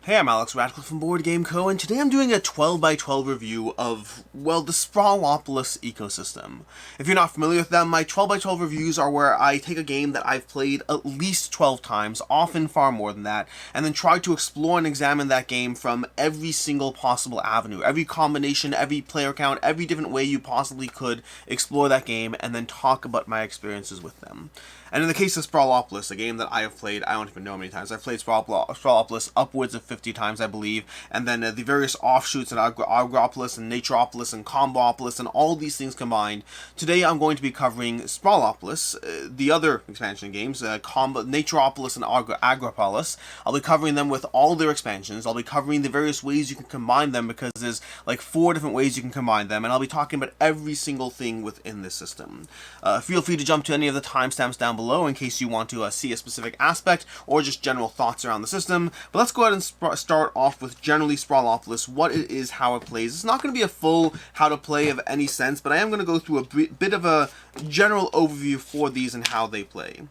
Hey, I'm Alex Radcliffe from Board Game Co., and today I'm doing a 12 by 12 review of, well, the Sprawlopolis ecosystem. If you're not familiar with them, my 12 by 12 reviews are where I take a game that I've played at least 12 times, often far more than that, and then try to explore and examine that game from every single possible avenue, every combination, every player count, every different way you possibly could explore that game, and then talk about my experiences with them. And in the case of Sprawlopolis, a game that I have played, I don't even know how many times. I've played Sprawlopolis upwards of 50 times, I believe, and then the various offshoots in Agropolis and Naturopolis and Combopolis and all these things combined. Today I'm going to be covering Sprawlopolis, the other expansion games, Naturopolis and Agropolis. I'll be covering them with all their expansions. I'll be covering the various ways you can combine them, because there's like 4 different ways you can combine them, and I'll be talking about every single thing within this system. Feel free to jump to any of the timestamps down below in case you want to see a specific aspect or just general thoughts around the system. But let's go ahead and start off with generally Sprawlopolis, what it is, how it plays. It's not going to be a full how to play of any sense, but I am going to go through a bit of a general overview for these and how they play.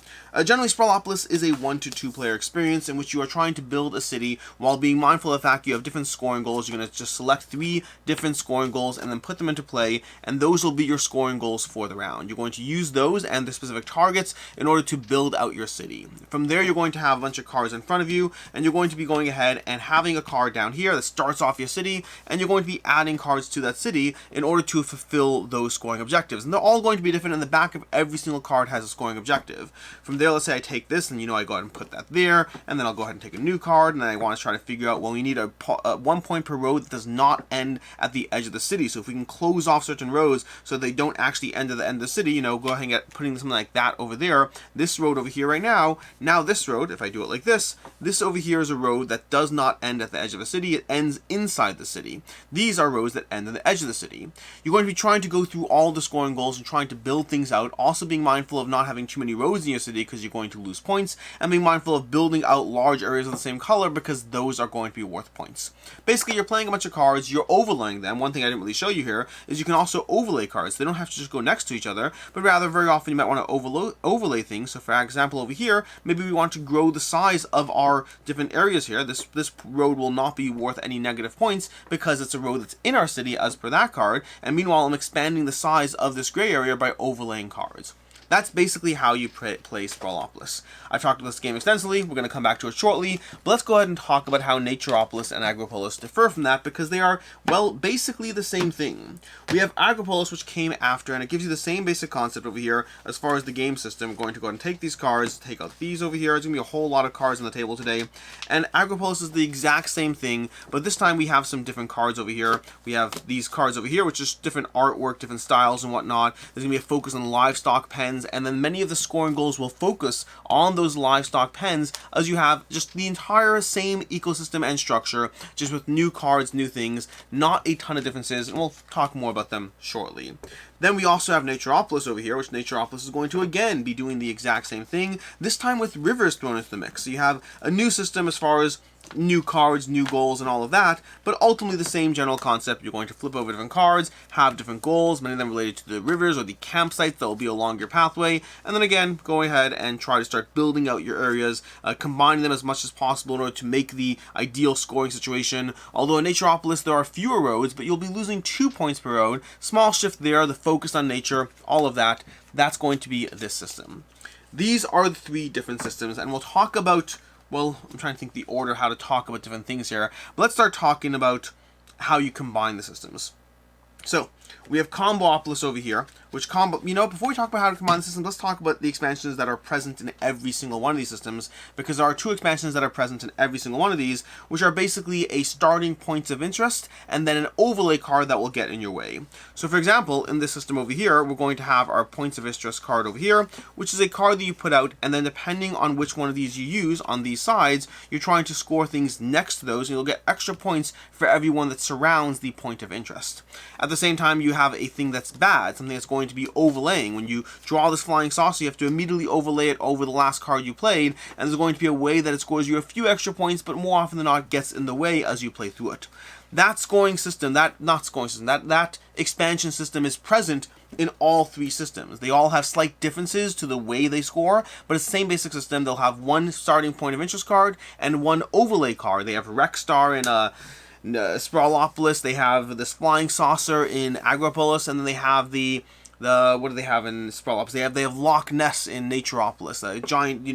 Generally, Sprawlopolis is a 1 to 2 player experience in which you are trying to build a city while being mindful of the fact you have different scoring goals. You're going to just select 3 different scoring goals and then put them into play, and those will be your scoring goals for the round. You're going to use those and the specific targets in order to build out your city. From there, you're going to have a bunch of cards in front of you, and you're going to be going ahead and having a card down here that starts off your city, and you're going to be adding cards to that city in order to fulfill those scoring objectives. And they're all going to be different, and the back of every single card has a scoring objective. From there, let's say I take this, and I go ahead and put that there, and then I'll go ahead and take a new card, and then I want to try to figure out, well, we need a 1 point per road that does not end at the edge of the city. So if we can close off certain roads so they don't actually end at the end of the city, go ahead and get putting something like that over there. This road over here right now this road, if I do it like this over here is a road that does not end at the edge of a city, it ends inside the city. These are roads that end at the edge of the city. You're going to be trying to go through all the scoring goals and trying to build things out, also being mindful of not having too many roads in your city because you're going to lose points, and being mindful of building out large areas of the same color because those are going to be worth points. Basically, you're playing a bunch of cards, you're overlaying them. One thing I didn't really show you here is you can also overlay cards. They don't have to just go next to each other, but rather very often you might want to overlay things. So for example, over here, maybe we want to grow the size of our different areas here. This road will not be worth any negative points because it's a road that's in our city as per that card, and meanwhile I'm expanding the size of this gray area by overlaying cards. That's basically how you play Sprawlopolis. I've talked about this game extensively, we're going to come back to it shortly, but let's go ahead and talk about how Naturopolis and Agropolis differ from that, because they are, well, basically the same thing. We have Agropolis, which came after, and it gives you the same basic concept over here as far as the game system. We're going to go ahead and take these cards, take out these over here. There's going to be a whole lot of cards on the table today, and Agropolis is the exact same thing, but this time we have some different cards over here. We have these cards over here, which is different artwork, different styles and whatnot. There's going to be a focus on livestock pens, and then many of the scoring goals will focus on those livestock pens, as you have just the entire same ecosystem and structure, just with new cards, new things, not a ton of differences, and we'll talk more about them shortly. Then we also have Naturopolis over here, which Naturopolis is going to again be doing the exact same thing, this time with rivers thrown into the mix. So you have a new system as far as new cards, new goals, and all of that, but ultimately the same general concept. You're going to flip over different cards, have different goals, many of them related to the rivers or the campsites that will be along your pathway, and then again, go ahead and try to start building out your areas, combining them as much as possible in order to make the ideal scoring situation. Although in Naturopolis there are fewer roads, but you'll be losing 2 points per road. Small shift there, the focus on nature, all of that, that's going to be this system. These are the 3 different systems, and we'll talk about, well, I'm trying to think the order how to talk about different things here. But let's start talking about how you combine the systems. So, we have Combopolis over here, which before we talk about how to combine the systems, let's talk about the expansions that are present in every single one of these systems, because there are 2 expansions that are present in every single one of these, which are basically a starting points of interest and then an overlay card that will get in your way. So for example, in this system over here, we're going to have our points of interest card over here, which is a card that you put out, and then depending on which one of these you use on these sides, you're trying to score things next to those, and you'll get extra points for every one that surrounds the point of interest. At the same time, you have a thing that's bad, something that's going to be overlaying. When you draw this flying saucer, you have to immediately overlay it over the last card you played, and there's going to be a way that it scores you a few extra points, but more often than not gets in the way as you play through it. That expansion system is present in all three systems. They all have slight differences to the way they score, but it's the same basic system. They'll have one starting point of interest card and one overlay card. They have Rex Star in Sprawlopolis, they have this flying saucer in Agropolis, and then they have the what do they have in Sprawlopolis? They have Loch Ness in Naturopolis, a giant,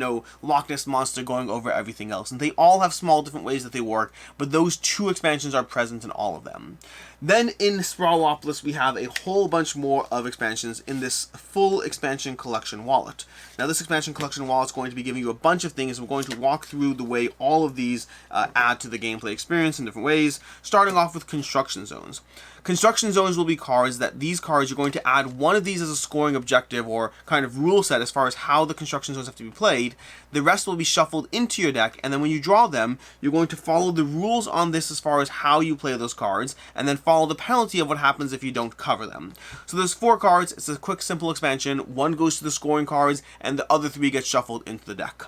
Loch Ness monster going over everything else. And they all have small different ways that they work, but those two expansions are present in all of them. Then in Sprawlopolis, we have a whole bunch more of expansions in this full expansion collection wallet. Now, this expansion collection wallet is going to be giving you a bunch of things. We're going to walk through the way all of these add to the gameplay experience in different ways, starting off with construction zones. Construction zones will be cards that these cards, you're going to add one of these as a scoring objective or kind of rule set as far as how the construction zones have to be played. The rest will be shuffled into your deck, and then when you draw them, you're going to follow the rules on this as far as how you play those cards, and then follow the penalty of what happens if you don't cover them. So there's 4 cards. It's a quick, simple expansion. 1 goes to the scoring cards, and the other 3 get shuffled into the deck.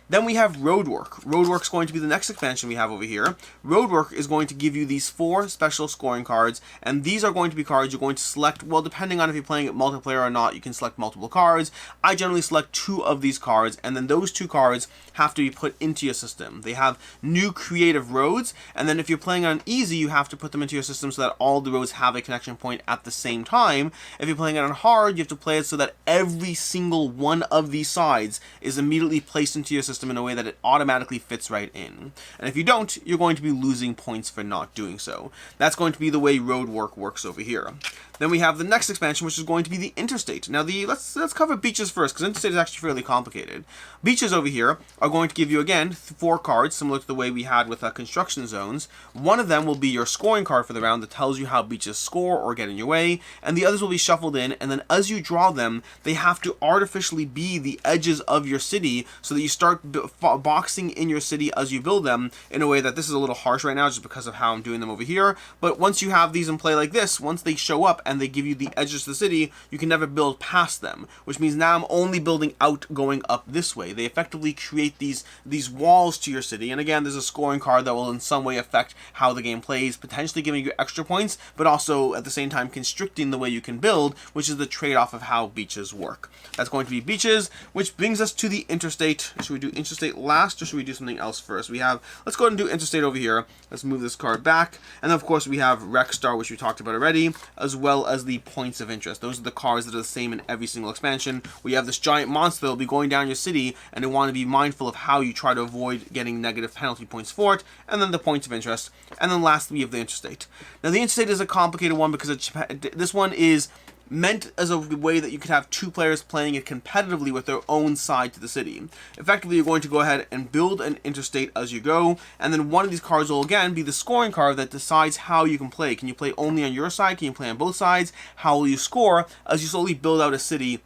Then we have Roadwork. Roadwork is going to be the next expansion we have over here. Roadwork is going to give you these 4 special scoring cards, and these are going to be cards you're going to select, well, depending on if you're playing it multiplayer or not, you can select multiple cards. I generally select 2 of these cards, and then those 2 cards have to be put into your system. They have new creative roads, and then if you're playing on easy, you have to put them into your system so that all the roads have a connection point at the same time. If you're playing it on hard, you have to play it so that every single one of these sides is immediately placed into your system in a way that it automatically fits right in. And if you don't, you're going to be losing points for not doing so. That's going to be the way Roadwork works over here. Then we have the next expansion, which is going to be the Interstate. Now, let's cover beaches first, because Interstate is actually fairly complicated. Beaches over here are going to give you, again, 4 cards, similar to the way we had with construction zones. One of them will be your scoring card for the round that tells you how beaches score or get in your way, and the others will be shuffled in, and then as you draw them, they have to artificially be the edges of your city so that you start boxing in your city as you build them in a way that this is a little harsh right now just because of how I'm doing them over here. But once you have these in play like this, once they show up and they give you the edges of the city, you can never build past them, which means now I'm only building out going up this way. They effectively create these walls to your city, and again, there's a scoring card that will in some way affect how the game plays, potentially giving you extra points, but also at the same time constricting the way you can build, which is the trade-off of how beaches work. That's going to be beaches, which brings us to the Interstate. Should we do Interstate last, or should we do something else first? Let's go ahead and do Interstate over here. Let's move this card back, and then of course we have Rex Star, which we talked about already, as well as the points of interest. Those are the cards that are the same in every single expansion. We have this giant monster that will be going down your city, and you want to be mindful of how you try to avoid getting negative penalty points for it, and then the points of interest. And then lastly, we have the Interstate. Now, the Interstate is a complicated one because this one is meant as a way that you could have 2 players playing it competitively with their own side to the city. Effectively, you're going to go ahead and build an interstate as you go, and then one of these cards will again be the scoring card that decides how you can play. Can you play only on your side? Can you play on both sides? How will you score as you slowly build out a city,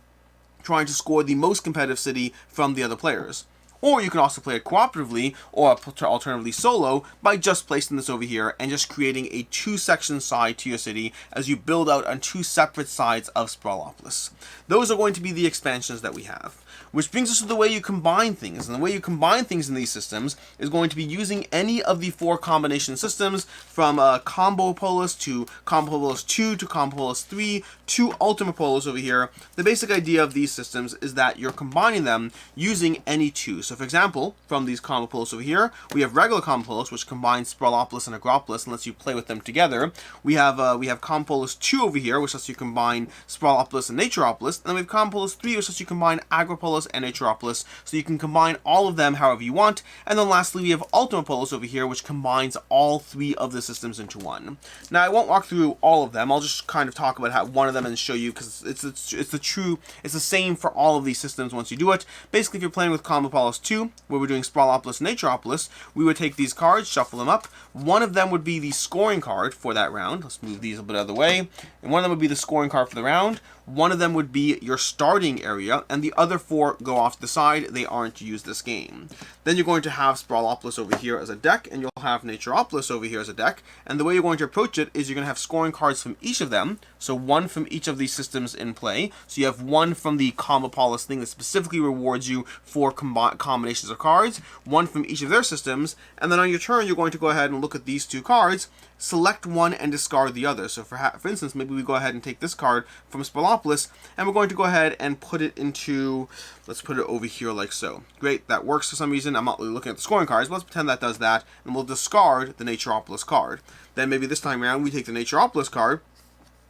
trying to score the most competitive city from the other players? Or you can also play it cooperatively, or alternatively solo, by just placing this over here and just creating a 2-section side to your city as you build out on 2 separate sides of Sprawlopolis. Those are going to be the expansions that we have. Which brings us to the way you combine things. And the way you combine things in these systems is going to be using any of the 4 combination systems, from Combopolis to Combopolis 2 to Combopolis 3 to Ultimopolis over here. The basic idea of these systems is that you're combining them using any 2. So for example, from these Combopolis over here, we have regular Combopolis, which combines Sprawlopolis and Agropolis and lets you play with them together. We have Combopolis 2 over here, which lets you combine Sprawlopolis and Naturopolis. And then we have Combopolis 3, which lets you combine Agropolis and Naturopolis, so you can combine all of them however you want. And then lastly, we have Ultimopolis over here, which combines all 3 of the systems into one. Now, I won't walk through all of them. I'll just kind of talk about one of them and show you, because it's the same for all of these systems once you do it. Basically, if you're playing with Combopolis 2, where we're doing Sprawlopolis and Naturopolis, we would take these cards, shuffle them up. One of them would be the scoring card for that round. Let's move these a bit out of the way. And one of them would be the scoring card for the round. One of them would be your starting area, and the other 4 go off to the side. They aren't used this game. Then you're going to have Sprawlopolis over here as a deck, and you'll have Naturopolis over here as a deck. And the way you're going to approach it is you're going to have scoring cards from each of them, so 1 from each of these systems in play. So you have 1 from the Combopolis thing that specifically rewards you for combinations of cards, 1 from each of their systems, and then on your turn, you're going to go ahead and look at these 2 cards, select one and discard the other. So for instance, maybe we go ahead and take this card from Sprawlopolis, Sprawlopolis, and we're going to go ahead and put it into, let's put it over here like so. Great, that works for some reason. I'm not really looking at the scoring cards, but let's pretend that does that, and we'll discard the Naturopolis card. Then maybe this time around we take the Naturopolis card,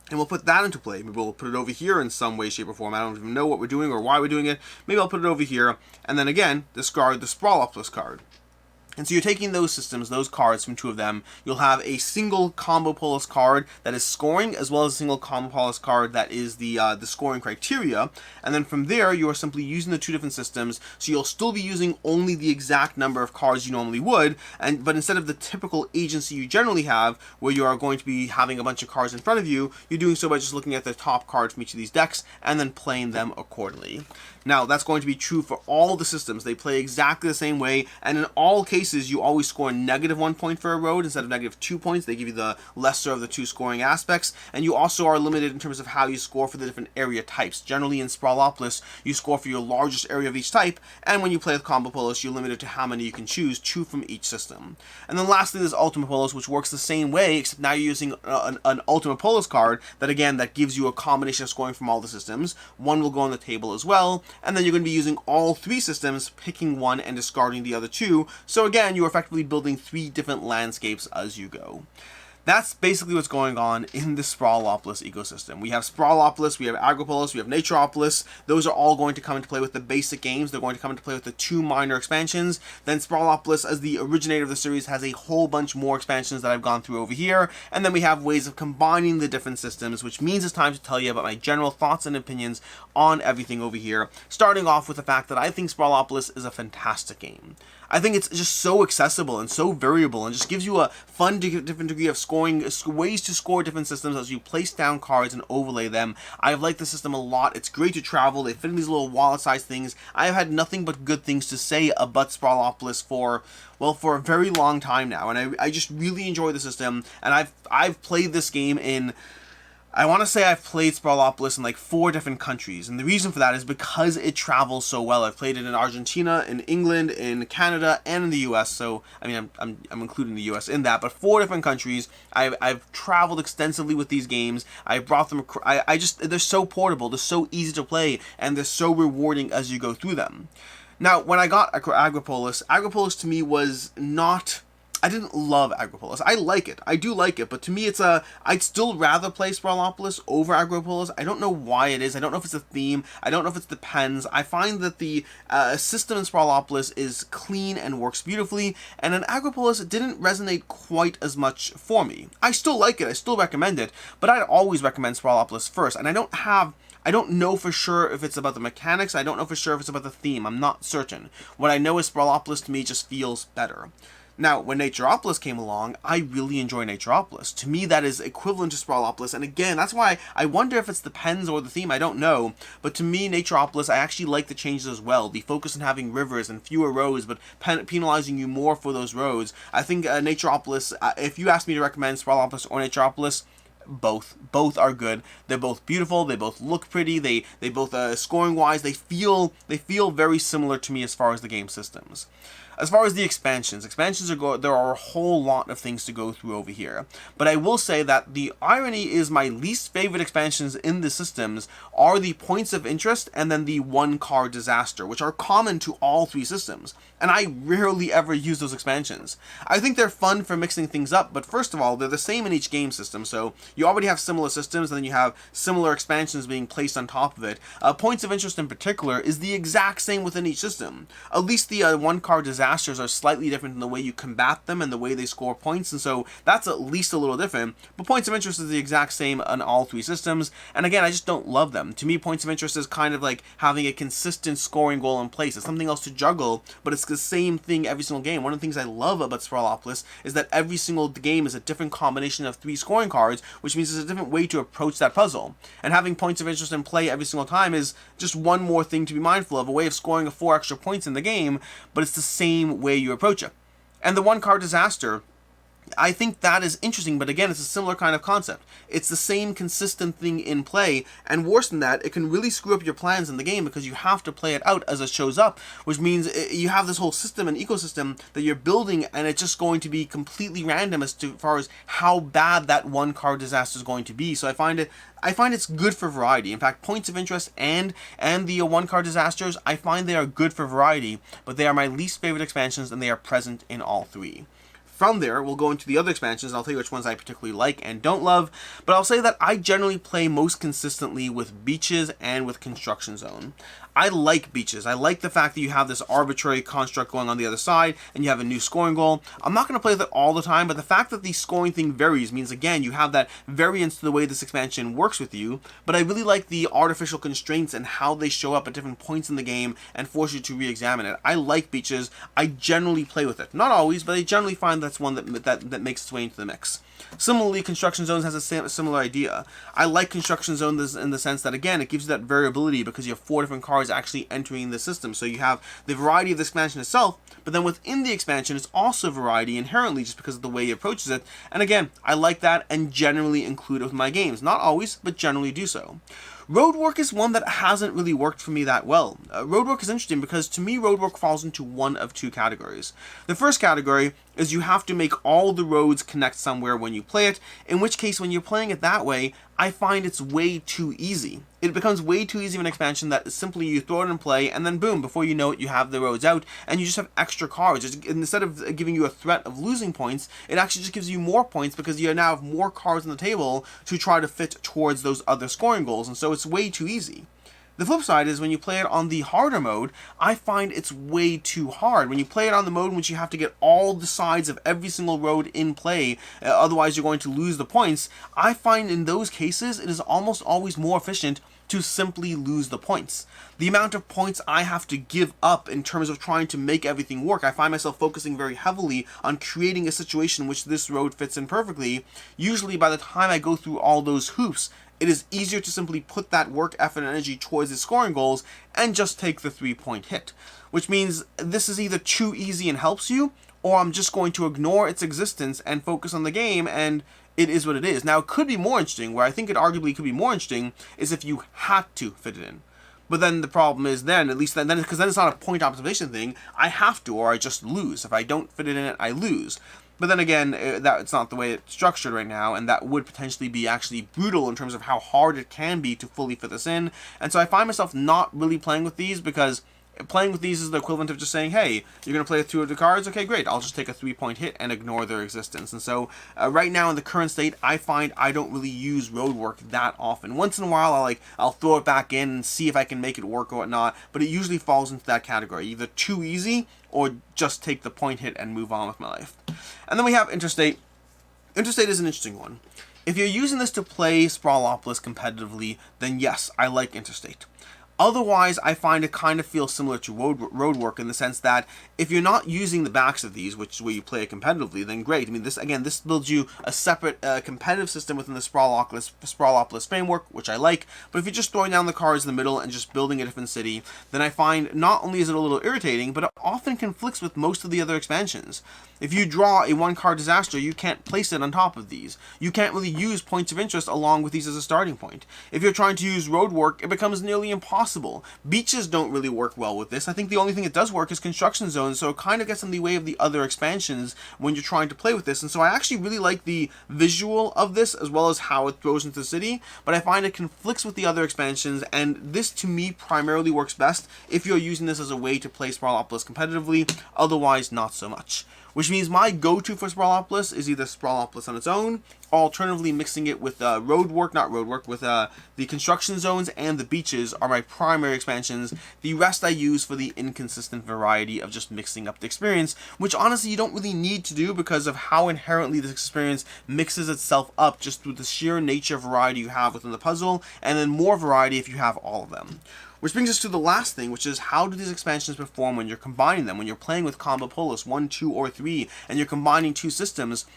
and we'll put that into play. Maybe we'll put it over here in some way, shape, or form. I don't even know what we're doing or why we're doing it. Maybe I'll put it over here, and then again, discard the Sprawlopolis card. And so you're taking those systems, those cards from two of them. You'll have a single Combopolis card that is scoring, as well as a single Combopolis card that is the scoring criteria. And then from there, you are simply using the two different systems. So you'll still be using only the exact number of cards you normally would, but instead of the typical agency you generally have, where you are going to be having a bunch of cards in front of you, you're doing so by just looking at the top card from each of these decks and then playing them accordingly. Now, that's going to be true for all the systems. They play exactly the same way, and in all cases, you always score -1 point for a road instead of -2 points. They give you the lesser of the two scoring aspects, and you also are limited in terms of how you score for the different area types. Generally, in Sprawlopolis, you score for your largest area of each type, and when you play with Combopolis, you're limited to how many you can choose, 2 from each system. And then lastly, there's Ultimopolis, which works the same way, except now you're using an Ultimopolis card that, again, that gives you a combination of scoring from all the systems. One will go on the table as well, and then you're going to be using all 3 systems, picking one and discarding the other 2. So again, you're effectively building 3 different landscapes as you go. That's basically what's going on in the Sprawlopolis ecosystem. We have Sprawlopolis, we have Agropolis, we have Naturopolis. Those are all going to come into play with the basic games. They're going to come into play with the 2 minor expansions. Then Sprawlopolis, as the originator of the series, has a whole bunch more expansions that I've gone through over here. And then we have ways of combining the different systems, which means it's time to tell you about my general thoughts and opinions on everything over here. Starting off with the fact that I think Sprawlopolis is a fantastic game. I think it's just so accessible and so variable, and just gives you a fun different degree of scoring, ways to score different systems as you place down cards and overlay them. I've liked the system a lot. It's great to travel. They fit in these little wallet-sized things. I have had nothing but good things to say about Sprawlopolis for a very long time now, and I just really enjoy the system. And I've played this game in, I want to say I've played Sprawlopolis in like 4 different countries, and the reason for that is because it travels so well. I've played it in Argentina, in England, in Canada, and in the US. So I mean, I'm including the US in that, but 4 different countries. I've traveled extensively with these games. I brought them. They're so portable. They're so easy to play, and they're so rewarding as you go through them. Now, when I got Agropolis to me was not. I didn't love Agropolis. I like it. I do like it, but to me I'd still rather play Sprawlopolis over Agropolis. I don't know why it is. I don't know if it's a theme. I don't know if it's the pens. I find that the system in Sprawlopolis is clean and works beautifully, and in Agropolis it didn't resonate quite as much for me. I still like it. I still recommend it, but I'd always recommend Sprawlopolis first, and I don't know for sure if it's about the mechanics. I don't know for sure if it's about the theme. I'm not certain. What I know is Sprawlopolis to me just feels better. Now, when Naturopolis came along, I really enjoy Naturopolis. To me, that is equivalent to Sprawlopolis, and again, that's why I wonder if it's the pens or the theme, I don't know. But to me, Naturopolis, I actually like the changes as well. The focus on having rivers and fewer roads, but penalizing you more for those roads. I think Naturopolis, if you ask me to recommend Sprawlopolis or Naturopolis, both are good. They're both beautiful. They both look pretty. They both scoring wise, they feel very similar to me as far as the game systems. As far as the expansions there are a whole lot of things to go through over here. But I will say that the irony is my least favorite expansions in the systems are the points of interest and then the 1-card disaster, which are common to all 3 systems. And I rarely ever use those expansions. I think they're fun for mixing things up, but first of all, they're the same in each game system, so you already have similar systems, and then you have similar expansions being placed on top of it. Points of interest in particular is the exact same within each system. At least the 1-card disasters are slightly different in the way you combat them and the way they score points, and so that's at least a little different. But points of interest is the exact same on all 3 systems, and again, I just don't love them. To me, points of interest is kind of like having a consistent scoring goal in place. It's something else to juggle, but it's the same thing every single game. One of the things I love about Sprawlopolis is that every single game is a different combination of 3 scoring cards, which means there's a different way to approach that puzzle. And having points of interest in play every single time is just one more thing to be mindful of, a way of scoring 4 extra points in the game, but it's the same way you approach it. And the 1-card disaster, I think that is interesting, but again, it's a similar kind of concept. It's the same consistent thing in play, and worse than that, it can really screw up your plans in the game because you have to play it out as it shows up, which means you have this whole system and ecosystem that you're building, and it's just going to be completely random as far as how bad that one card disaster is going to be. So I find it's good for variety. In fact, points of interest and the one card disasters, I find they are good for variety, but they are my least favorite expansions, and they are present in all three. From there, we'll go into the other expansions, and I'll tell you which ones I particularly like and don't love, but I'll say that I generally play most consistently with beaches and with construction zone. I like beaches. I like the fact that you have this arbitrary construct going on the other side, and you have a new scoring goal. I'm not going to play with it all the time, but the fact that the scoring thing varies means, again, you have that variance to the way this expansion works with you, but I really like the artificial constraints and how they show up at different points in the game and force you to re-examine it. I like beaches. I generally play with it. Not always, but I generally find that's one that makes its way into the mix. Similarly, construction zones has a similar idea. I like construction zones in the sense that, again, it gives you that variability because you have 4 different cards actually entering the system. So you have the variety of the expansion itself, but then within the expansion, it's also variety inherently just because of the way he approaches it. And again, I like that and generally include it with my games. Not always, but generally do so. Roadwork is one that hasn't really worked for me that well. Roadwork is interesting because to me, roadwork falls into one of 2 categories. The first category is you have to make all the roads connect somewhere when you play it, in which case when you're playing it that way, I find it's way too easy. It becomes way too easy of an expansion that simply you throw it in play and then boom, before you know it, you have the roads out and you just have extra cards. Instead of giving you a threat of losing points, it actually just gives you more points because you now have more cards on the table to try to fit towards those other scoring goals, and so it's way too easy. The flip side is when you play it on the harder mode, I find it's way too hard. When you play it on the mode in which you have to get all the sides of every single road in play, otherwise you're going to lose the points, I find in those cases it is almost always more efficient to simply lose the points. The amount of points I have to give up in terms of trying to make everything work, I find myself focusing very heavily on creating a situation in which this road fits in perfectly. Usually by the time I go through all those hoops, it is easier to simply put that work, effort, and energy towards the scoring goals and just take the 3-point hit. Which means this is either too easy and helps you, or I'm just going to ignore its existence and focus on the game, and it is what it is. Now, it could be more interesting, where I think it arguably could be more interesting, is if you had to fit it in. But then the problem is because then it's not a point optimization thing, I have to, or I just lose. If I don't fit it in it, I lose. But then again, that's not the way it's structured right now, and that would potentially be actually brutal in terms of how hard it can be to fully fit this in. And so I find myself not really playing with these because playing with these is the equivalent of just saying, hey, you're going to play 2 of the cards? Okay, great. I'll just take a 3-point hit and ignore their existence. And so right now in the current state, I find I don't really use roadwork that often. Once in a while, I'll throw it back in and see if I can make it work or whatnot, but it usually falls into that category. Either too easy or just take the point hit and move on with my life. And then we have Interstate. Interstate is an interesting one. If you're using this to play Sprawlopolis competitively, then yes, I like Interstate. Otherwise, I find it kind of feels similar to roadwork in the sense that if you're not using the backs of these, which is where you play it competitively, then great. I mean, this builds you a separate competitive system within the Sprawlopolis framework, which I like. But if you're just throwing down the cards in the middle and just building a different city, then I find not only is it a little irritating, but it often conflicts with most of the other expansions. If you draw a 1-card disaster, you can't place it on top of these. You can't really use points of interest along with these as a starting point. If you're trying to use roadwork, it becomes nearly impossible. Beaches don't really work well with this. I think the only thing it does work is construction zones, so it kind of gets in the way of the other expansions when you're trying to play with this. And so I actually really like the visual of this as well as how it throws into the city, but I find it conflicts with the other expansions, and this to me primarily works best if you're using this as a way to play Sprawlopolis competitively, otherwise not so much. Which means my go-to for Sprawlopolis is either Sprawlopolis on its own, or alternatively mixing it with the construction zones and the beaches are my primary expansions. The rest I use for the inconsistent variety of just mixing up the experience, which honestly you don't really need to do because of how inherently this experience mixes itself up just through the sheer nature of variety you have within the puzzle, and then more variety if you have all of them. Which brings us to the last thing, which is how do these expansions perform when you're combining them, when you're playing with Combopolis 1, 2, or 3, and you're combining 2 systems.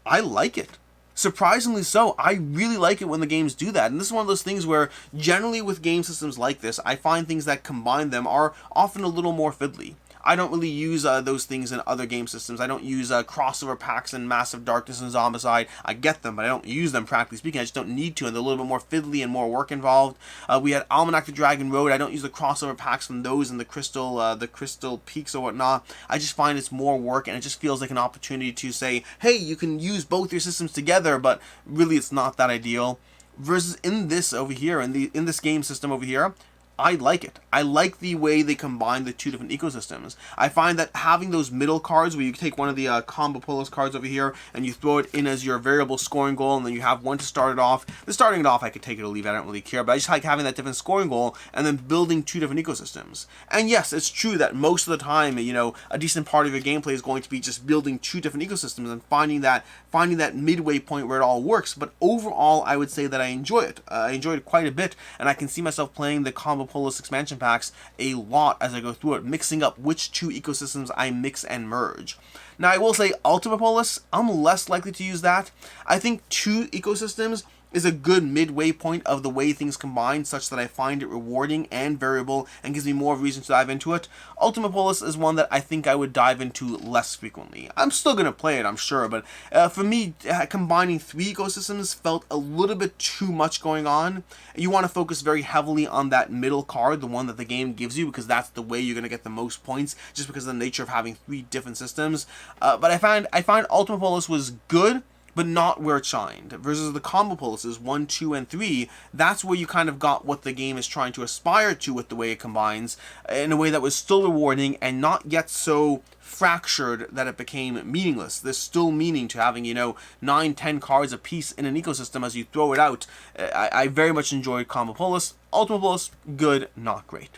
I like it. Surprisingly so, I really like it when the games do that. And this is one of those things where generally with game systems like this, I find things that combine them are often a little more fiddly. I don't really use those things in other game systems. I don't use crossover packs in Massive Darkness and Zombicide. I get them, but I don't use them, practically speaking. I just don't need to, and they're a little bit more fiddly and more work involved. We had Almanac the Dragon Road. I don't use the crossover packs from those and the Crystal Peaks or whatnot. I just find it's more work, and it just feels like an opportunity to say, hey, you can use both your systems together, but really it's not that ideal. Versus in this over here, in this game system over here, I like it. I like the way they combine the two different ecosystems. I find that having those middle cards where you take one of the Combopolis cards over here and you throw it in as your variable scoring goal, and then you have one to start it off. The starting it off, I could take it or leave it, I don't really care, but I just like having that different scoring goal and then building two different ecosystems. And yes, it's true that most of the time, you know, a decent part of your gameplay is going to be just building two different ecosystems and finding that midway point where it all works. But overall, I would say that I enjoy it. I enjoyed it quite a bit, and I can see myself playing the Combopolis expansion packs a lot as I go through it, mixing up which two ecosystems I mix and merge. Now, I will say Ultimopolis, I'm less likely to use that. I think two ecosystems is a good midway point of the way things combine, such that I find it rewarding and variable and gives me more reason to dive into it. Ultimopolis is one that I think I would dive into less frequently. I'm still going to play it, I'm sure, but for me, combining three ecosystems felt a little bit too much going on. You want to focus very heavily on that middle card, the one that the game gives you, because that's the way you're going to get the most points, just because of the nature of having three different systems. But I find Ultimopolis was good, but not where it shined. Versus the Combopolises 1, 2, and 3, that's where you kind of got what the game is trying to aspire to with the way it combines, in a way that was still rewarding and not yet so fractured that it became meaningless. There's still meaning to having, you know, 9, 10 cards a piece in an ecosystem as you throw it out. I very much enjoyed Combopolis. Ultimopolis, good, not great.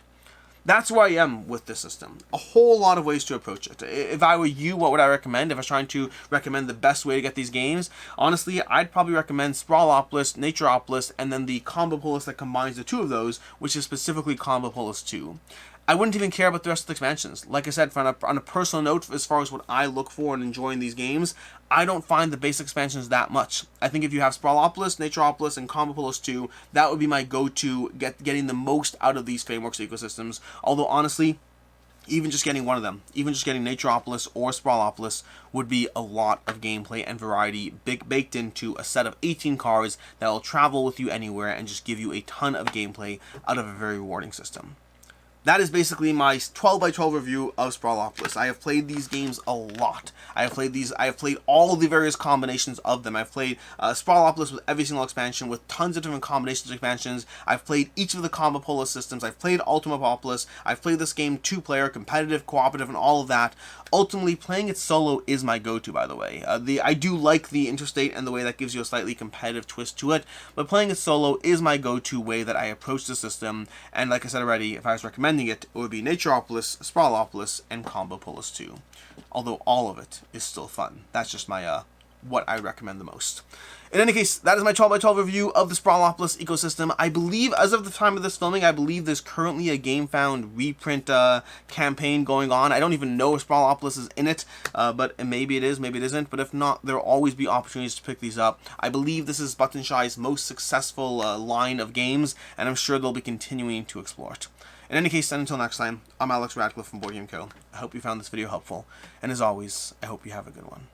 That's where I am with this system. A whole lot of ways to approach it. If I were you, what would I recommend? If I was trying to recommend the best way to get these games, honestly, I'd probably recommend Sprawlopolis, Naturopolis, and then the Combopolis that combines the two of those, which is specifically Combopolis 2. I wouldn't even care about the rest of the expansions. Like I said, on a personal note, as far as what I look for in enjoying these games, I don't find the basic expansions that much. I think if you have Sprawlopolis, Naturopolis, and Combopolis 2, that would be my go-to, getting the most out of these frameworks ecosystems. Although, honestly, even just getting one of them, even just getting Naturopolis or Sprawlopolis, would be a lot of gameplay and variety baked into a set of 18 cards that will travel with you anywhere and just give you a ton of gameplay out of a very rewarding system. That is basically my 12x12 review of Sprawlopolis. I have played these games a lot. I have played all the various combinations of them. I've played Sprawlopolis with every single expansion, with tons of different combinations of expansions. I've played each of the Combopolis systems. I've played Ultimopolis. I've played this game 2-player, competitive, cooperative, and all of that. Ultimately, playing it solo is my go-to, by the way. I do like the interstate and the way that gives you a slightly competitive twist to it, but playing it solo is my go-to way that I approach the system, and like I said already, if I was recommending it, it would be Naturopolis, Sprawlopolis, and Combopolis 2. Although all of it is still fun. That's just my what I recommend the most. In any case, that is my 12x12 review of the Sprawlopolis ecosystem. I believe, as of the time of this filming, I believe there's currently a GameFound reprint campaign going on. I don't even know if Sprawlopolis is in it, but maybe it is, maybe it isn't. But if not, there will always be opportunities to pick these up. I believe this is Button Shy's most successful line of games, and I'm sure they'll be continuing to explore it. In any case, then until next time, I'm Alex Radcliffe from Board Game Co. I hope you found this video helpful, and as always, I hope you have a good one.